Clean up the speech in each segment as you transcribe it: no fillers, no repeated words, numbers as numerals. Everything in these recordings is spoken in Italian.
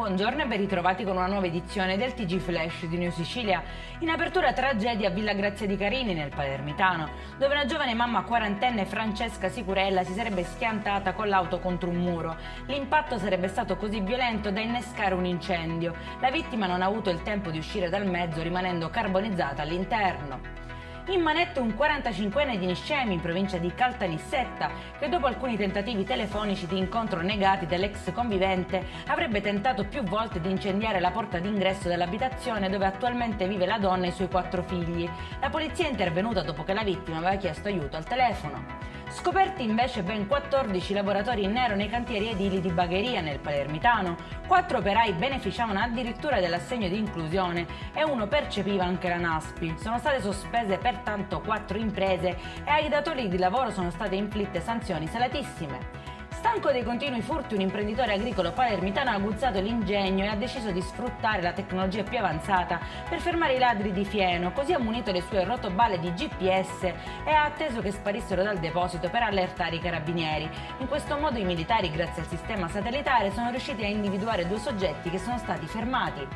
buongiorno e ben ritrovati con una nuova edizione del TG Flash di New Sicilia. In apertura tragedia a Villa Grazia di Carini nel Palermitano, dove una giovane mamma quarantenne, Francesca Sicurella, si sarebbe schiantata con l'auto contro un muro. L'impatto sarebbe stato così violento da innescare un incendio. La vittima non ha avuto il tempo di uscire dal mezzo, rimanendo carbonizzata all'interno. In manette un 45enne di Niscemi, in provincia di Caltanissetta, che dopo alcuni tentativi telefonici di incontro negati dall'ex convivente avrebbe tentato più volte di incendiare la porta d'ingresso dell'abitazione dove attualmente vive la donna e i suoi 4 figli. La polizia è intervenuta dopo che la vittima aveva chiesto aiuto al telefono. Scoperti invece ben 14 lavoratori in nero nei cantieri edili di Bagheria nel Palermitano. 4 operai beneficiavano addirittura dell'assegno di inclusione e uno percepiva anche la NASPI. Sono state sospese pertanto 4 imprese e ai datori di lavoro sono state inflitte sanzioni salatissime. Stanco dei continui furti, un imprenditore agricolo palermitano ha aguzzato l'ingegno e ha deciso di sfruttare la tecnologia più avanzata per fermare i ladri di fieno. Così ha munito le sue rotoballe di GPS e ha atteso che sparissero dal deposito per allertare i carabinieri. In questo modo i militari, grazie al sistema satellitare, sono riusciti a individuare 2 soggetti che sono stati fermati.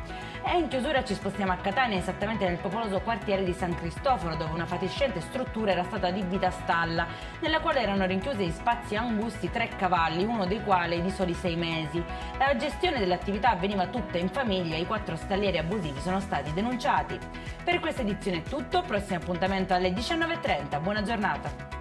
E in chiusura ci spostiamo a Catania, esattamente nel popoloso quartiere di San Cristoforo, dove una fatiscente struttura era stata adibita a stalla, nella quale erano rinchiusi in spazi angusti 3 cavalli, uno dei quali di soli 6 mesi. La gestione dell'attività avveniva tutta in famiglia e i 4 stallieri abusivi sono stati denunciati. Per questa edizione è tutto, prossimo appuntamento alle 19:30, buona giornata!